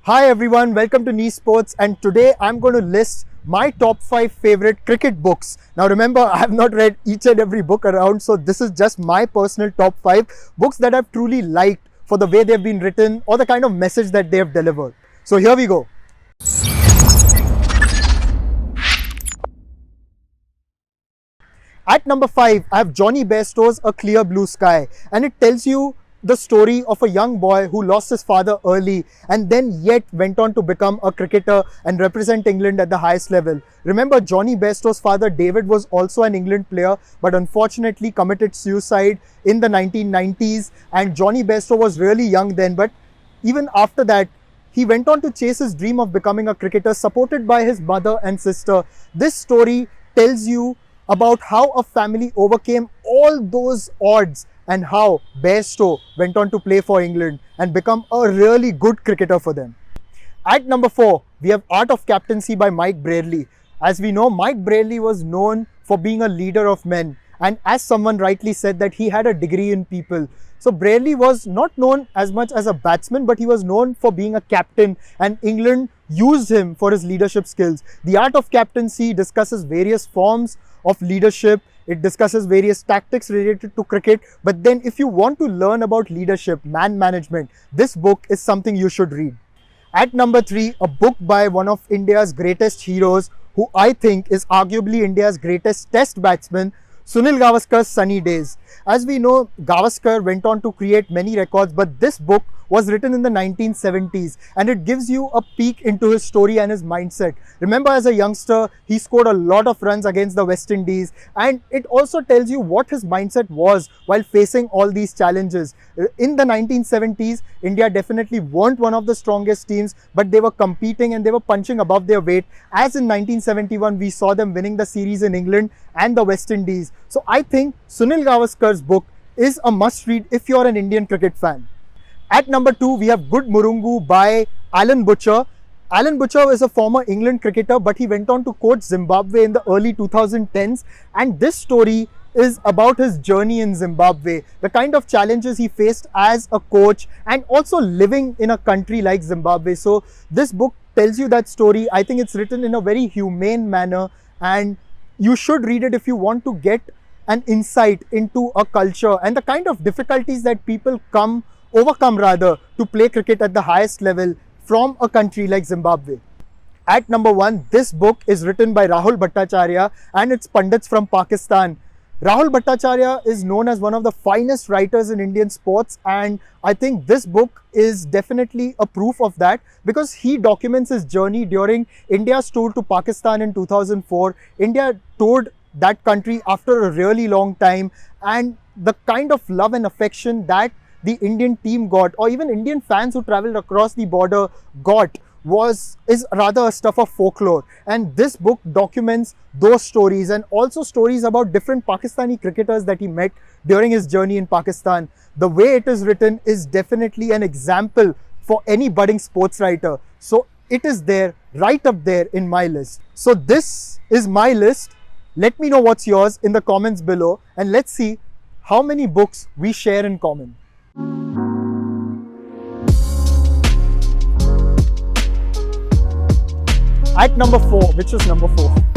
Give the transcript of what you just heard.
Hi everyone, welcome to Niche Sports, and today I'm going to list my top 5 favorite cricket books. Now remember, I have not read each and every book around, so this is just my personal top 5 books that I've truly liked for the way they've been written or the kind of message that they have delivered. So here we go. At number 5, I have Jonny Bairstow's A Clear Blue Sky, and it tells you the story of a young boy who lost his father early and then yet went on to become a cricketer and represent England at the highest level. Remember, Jonny Bairstow's father David was also an England player but unfortunately committed suicide in the 1990s, and Jonny Bairstow was really young then, but even after that he went on to chase his dream of becoming a cricketer supported by his mother and sister. This story tells you about how a family overcame all those odds and how Bairstow went on to play for England and become a really good cricketer for them. At number 4, we have Art of Captaincy by Mike Brearley. As we know, Mike Brearley was known for being a leader of men, and as someone rightly said that he had a degree in people. So Brearley was not known as much as a batsman, but he was known for being a captain, and England used him for his leadership skills. The Art of Captaincy discusses various forms of leadership. It discusses various tactics related to cricket. But then if you want to learn about leadership, man management, this book is something you should read. At number 3, a book by one of India's greatest heroes, who I think is arguably India's greatest test batsman, Sunil Gavaskar's Sunny Days. As we know, Gavaskar went on to create many records, but this book was written in the 1970s and it gives you a peek into his story and his mindset. Remember, as a youngster, he scored a lot of runs against the West Indies, and it also tells you what his mindset was while facing all these challenges. In the 1970s, India definitely weren't one of the strongest teams, but they were competing and they were punching above their weight. As in 1971, we saw them winning the series in England and the West Indies. So I think Sunil Gavaskar's book is a must read if you're an Indian cricket fan. At number 2, we have Good Murungu by Alan Butcher. Alan Butcher is a former England cricketer, but he went on to coach Zimbabwe in the early 2010s, and this story is about his journey in Zimbabwe, the kind of challenges he faced as a coach and also living in a country like Zimbabwe. So this book tells you that story. I think it's written in a very humane manner, and you should read it if you want to get an insight into a culture and the kind of difficulties that people overcome to play cricket at the highest level from a country like Zimbabwe. At number 1, this book is written by Rahul Bhattacharya and it's pundits from Pakistan. Rahul Bhattacharya is known as one of the finest writers in Indian sports, and I think this book is definitely a proof of that because he documents his journey during India's tour to Pakistan in 2004. India toured that country after a really long time, and the kind of love and affection that the Indian team got, or even Indian fans who traveled across the border got, is rather a stuff of folklore. And this book documents those stories and also stories about different Pakistani cricketers that he met during his journey in Pakistan. The way it is written is definitely an example for any budding sports writer. So it is there, right up there in my list. So this is my list. Let me know what's yours in the comments below, and let's see how many books we share in common. At number 4, which was number 4?